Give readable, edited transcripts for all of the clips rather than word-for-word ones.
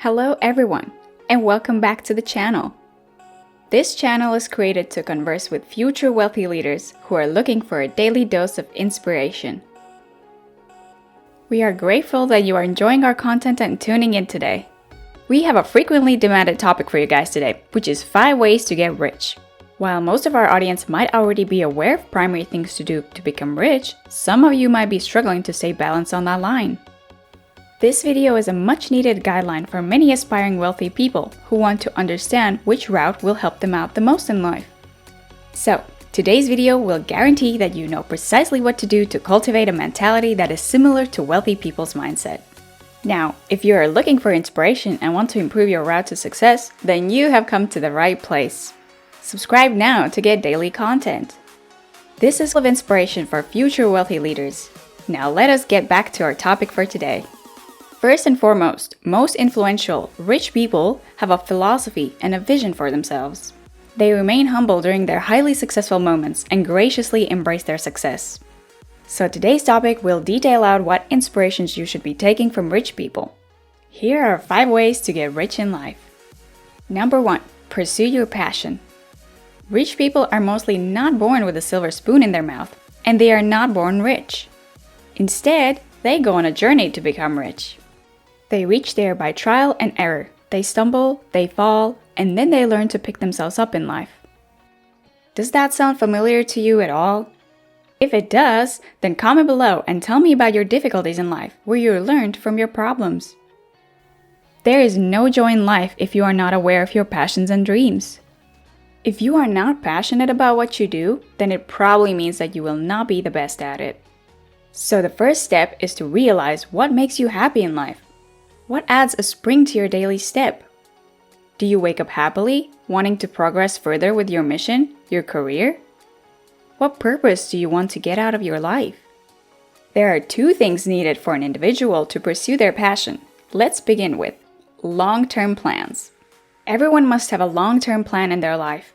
Hello everyone, and welcome back to the channel. This channel is created to converse with future wealthy leaders who are looking for a daily dose of inspiration. We are grateful that you are enjoying our content and tuning in today. We have a frequently demanded topic for you guys today, which is 5 ways to get rich. While most of our audience might already be aware of primary things to do to become rich, some of you might be struggling to stay balanced on that line. This video is a much-needed guideline for many aspiring wealthy people who want to understand which route will help them out the most in life. So, today's video will guarantee that you know precisely what to do to cultivate a mentality that is similar to wealthy people's mindset. Now, if you are looking for inspiration and want to improve your route to success, then you have come to the right place. Subscribe now to get daily content. This is full of inspiration for future wealthy leaders. Now let us get back to our topic for today. First and foremost, most influential, rich people have a philosophy and a vision for themselves. They remain humble during their highly successful moments and graciously embrace their success. So today's topic will detail out what inspirations you should be taking from rich people. Here are 5 ways to get rich in life. Number 1. Pursue your passion. Rich people are mostly not born with a silver spoon in their mouth, and they are not born rich. Instead, they go on a journey to become rich. They reach there by trial and error. They stumble, they fall, and then they learn to pick themselves up in life. Does that sound familiar to you at all? If it does, then comment below and tell me about your difficulties in life where you learned from your problems. There is no joy in life if you are not aware of your passions and dreams. If you are not passionate about what you do, then it probably means that you will not be the best at it. So the first step is to realize what makes you happy in life. What adds a spring to your daily step? Do you wake up happily, wanting to progress further with your mission, your career? What purpose do you want to get out of your life? There are 2 things needed for an individual to pursue their passion. Let's begin with long-term plans. Everyone must have a long-term plan in their life.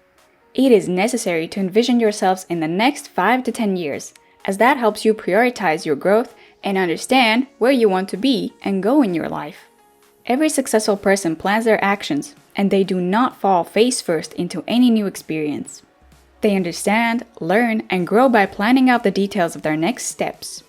It is necessary to envision yourselves in the next 5 to 10 years, as that helps you prioritize your growth and understand where you want to be and go in your life. Every successful person plans their actions, and they do not fall face first into any new experience. They understand, learn, and grow by planning out the details of their next steps.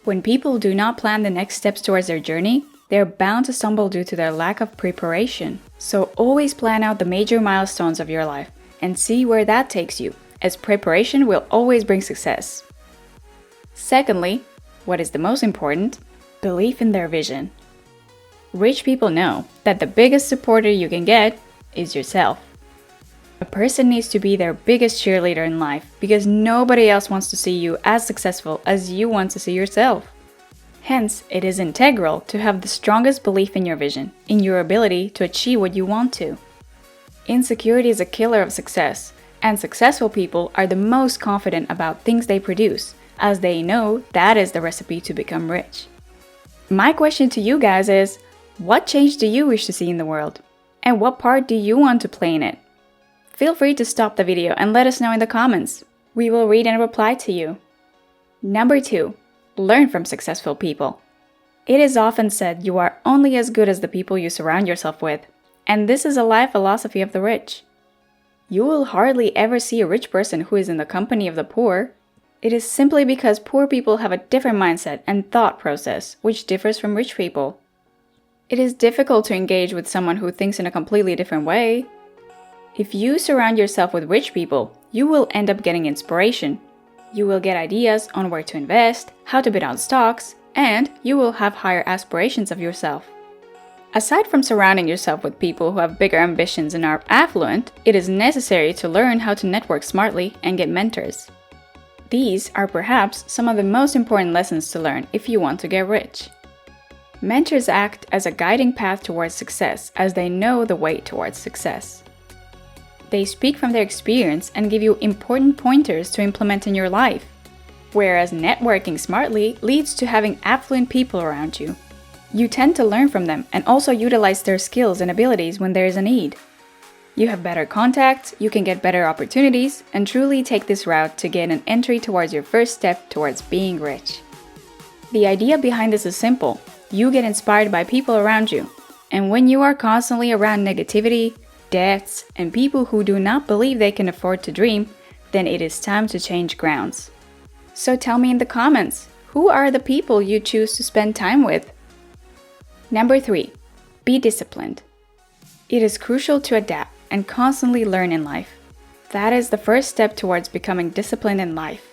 When people do not plan the next steps towards their journey, they are bound to stumble due to their lack of preparation. So always plan out the major milestones of your life and see where that takes you, as preparation will always bring success. Secondly, what is the most important? Belief in their vision. Rich people know that the biggest supporter you can get is yourself. A person needs to be their biggest cheerleader in life because nobody else wants to see you as successful as you want to see yourself. Hence, it is integral to have the strongest belief in your vision, in your ability to achieve what you want to. Insecurity is a killer of success, and successful people are the most confident about things they produce, as they know that is the recipe to become rich. My question to you guys is, what change do you wish to see in the world? And what part do you want to play in it? Feel free to stop the video and let us know in the comments. We will read and reply to you. Number 2. Learn from successful people. It is often said you are only as good as the people you surround yourself with, and this is a life philosophy of the rich. You will hardly ever see a rich person who is in the company of the poor. It is simply because poor people have a different mindset and thought process, which differs from rich people. It is difficult to engage with someone who thinks in a completely different way. If you surround yourself with rich people, you will end up getting inspiration. You will get ideas on where to invest, how to bid on stocks, and you will have higher aspirations of yourself. Aside from surrounding yourself with people who have bigger ambitions and are affluent, it is necessary to learn how to network smartly and get mentors. These are perhaps some of the most important lessons to learn if you want to get rich. Mentors act as a guiding path towards success as they know the way towards success. They speak from their experience and give you important pointers to implement in your life, whereas networking smartly leads to having affluent people around you. You tend to learn from them and also utilize their skills and abilities when there is a need. You have better contacts, you can get better opportunities, and truly take this route to gain an entry towards your first step towards being rich. The idea behind this is simple. You get inspired by people around you. And when you are constantly around negativity, debts, and people who do not believe they can afford to dream, then it is time to change grounds. So tell me in the comments, who are the people you choose to spend time with? Number 3. Be disciplined. It is crucial to adapt and constantly learn in life. That is the first step towards becoming disciplined in life.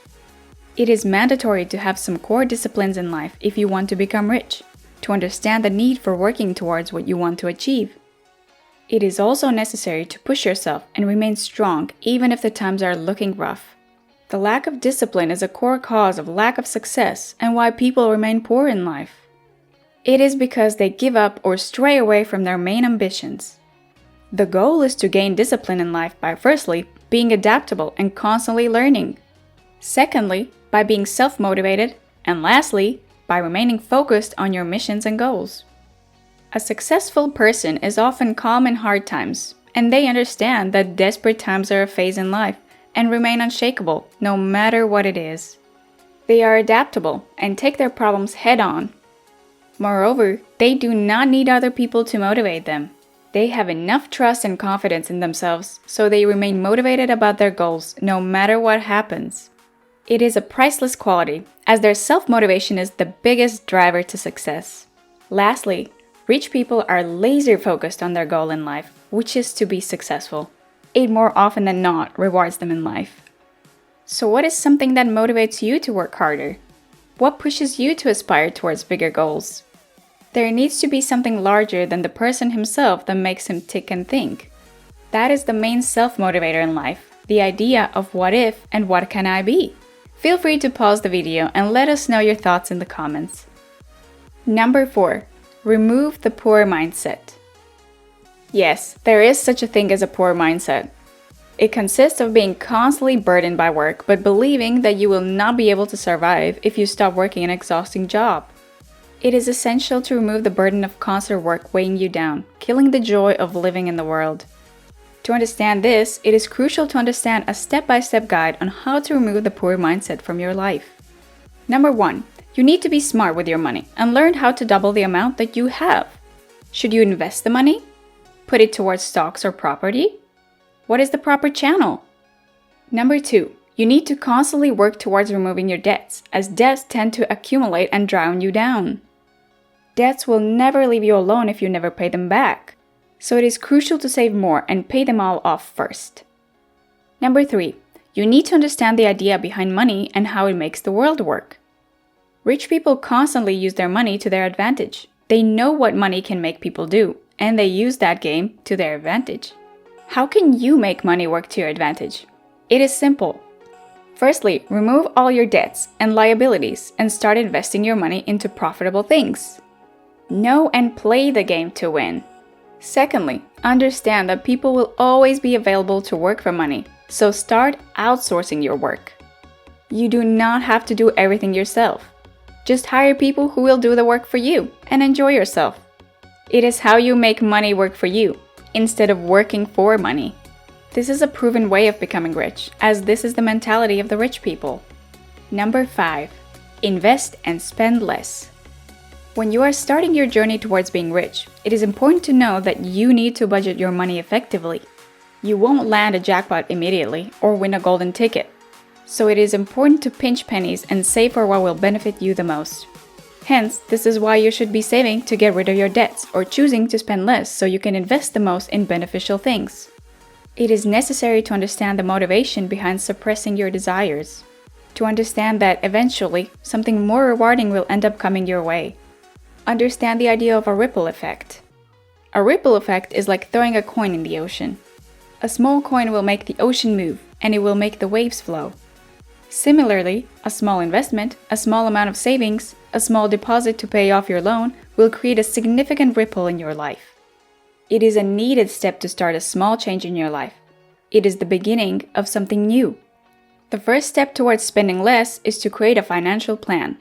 It is mandatory to have some core disciplines in life if you want to become rich, to understand the need for working towards what you want to achieve. It is also necessary to push yourself and remain strong even if the times are looking rough. The lack of discipline is a core cause of lack of success and why people remain poor in life. It is because they give up or stray away from their main ambitions. The goal is to gain discipline in life by firstly, being adaptable and constantly learning. Secondly, by being self-motivated. And lastly, by remaining focused on your missions and goals. A successful person is often calm in hard times, and they understand that desperate times are a phase in life and remain unshakable no matter what it is. They are adaptable and take their problems head on. Moreover, they do not need other people to motivate them. They have enough trust and confidence in themselves, so they remain motivated about their goals no matter what happens. It is a priceless quality, as their self-motivation is the biggest driver to success. Lastly, rich people are laser-focused on their goal in life, which is to be successful. It more often than not rewards them in life. So what is something that motivates you to work harder? What pushes you to aspire towards bigger goals? There needs to be something larger than the person himself that makes him tick and think. That is the main self-motivator in life, the idea of what if and what can I be? Feel free to pause the video and let us know your thoughts in the comments. Number 4. Remove the poor mindset. Yes, there is such a thing as a poor mindset. It consists of being constantly burdened by work, but believing that you will not be able to survive if you stop working an exhausting job. It is essential to remove the burden of constant work weighing you down, killing the joy of living in the world. To understand this, it is crucial to understand a step-by-step guide on how to remove the poor mindset from your life. Number 1. You need to be smart with your money and learn how to double the amount that you have. Should you invest the money? Put it towards stocks or property? What is the proper channel? Number 2. You need to constantly work towards removing your debts, as debts tend to accumulate and drown you down. Debts will never leave you alone if you never pay them back. So it is crucial to save more and pay them all off first. Number 3. You need to understand the idea behind money and how it makes the world work. Rich people constantly use their money to their advantage. They know what money can make people do, and they use that game to their advantage. How can you make money work to your advantage? It is simple. Firstly, remove all your debts and liabilities and start investing your money into profitable things. Know and play the game to win. Secondly, understand that people will always be available to work for money, so start outsourcing your work. You do not have to do everything yourself. Just hire people who will do the work for you and enjoy yourself. It is how you make money work for you, instead of working for money. This is a proven way of becoming rich, as this is the mentality of the rich people. Number 5. Invest and spend less. When you are starting your journey towards being rich, it is important to know that you need to budget your money effectively. You won't land a jackpot immediately or win a golden ticket. So it is important to pinch pennies and save for what will benefit you the most. Hence, this is why you should be saving to get rid of your debts or choosing to spend less so you can invest the most in beneficial things. It is necessary to understand the motivation behind suppressing your desires, to understand that eventually something more rewarding will end up coming your way. Understand the idea of a ripple effect. A ripple effect is like throwing a coin in the ocean. A small coin will make the ocean move, and it will make the waves flow. Similarly, a small investment, a small amount of savings, a small deposit to pay off your loan will create a significant ripple in your life. It is a needed step to start a small change in your life. It is the beginning of something new. The first step towards spending less is to create a financial plan.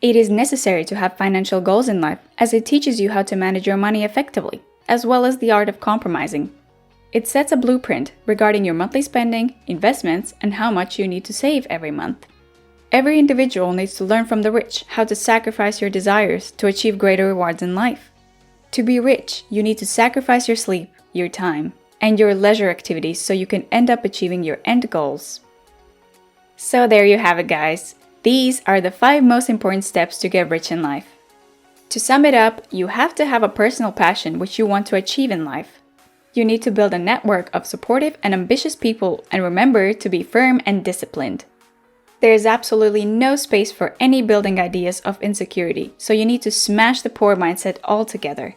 It is necessary to have financial goals in life, as it teaches you how to manage your money effectively, as well as the art of compromising. It sets a blueprint regarding your monthly spending, investments, and how much you need to save every month. Every individual needs to learn from the rich how to sacrifice your desires to achieve greater rewards in life. To be rich, you need to sacrifice your sleep, your time, and your leisure activities so you can end up achieving your end goals. So there you have it, guys. These are the 5 most important steps to get rich in life. To sum it up, you have to have a personal passion which you want to achieve in life. You need to build a network of supportive and ambitious people, and remember to be firm and disciplined. There is absolutely no space for any building ideas of insecurity, so you need to smash the poor mindset altogether.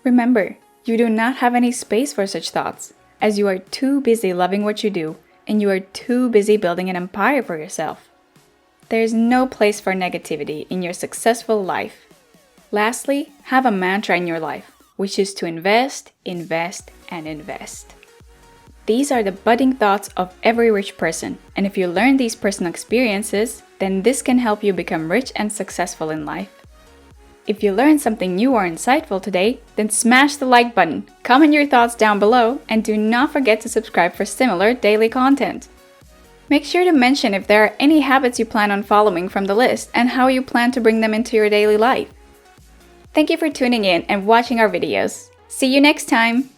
Remember, you do not have any space for such thoughts, as you are too busy loving what you do, and you are too busy building an empire for yourself. There is no place for negativity in your successful life. Lastly, have a mantra in your life, which is to invest, invest, and invest. These are the budding thoughts of every rich person, and if you learn these personal experiences, then this can help you become rich and successful in life. If you learned something new or insightful today, then smash the like button, comment your thoughts down below, and do not forget to subscribe for similar daily content. Make sure to mention if there are any habits you plan on following from the list and how you plan to bring them into your daily life. Thank you for tuning in and watching our videos. See you next time!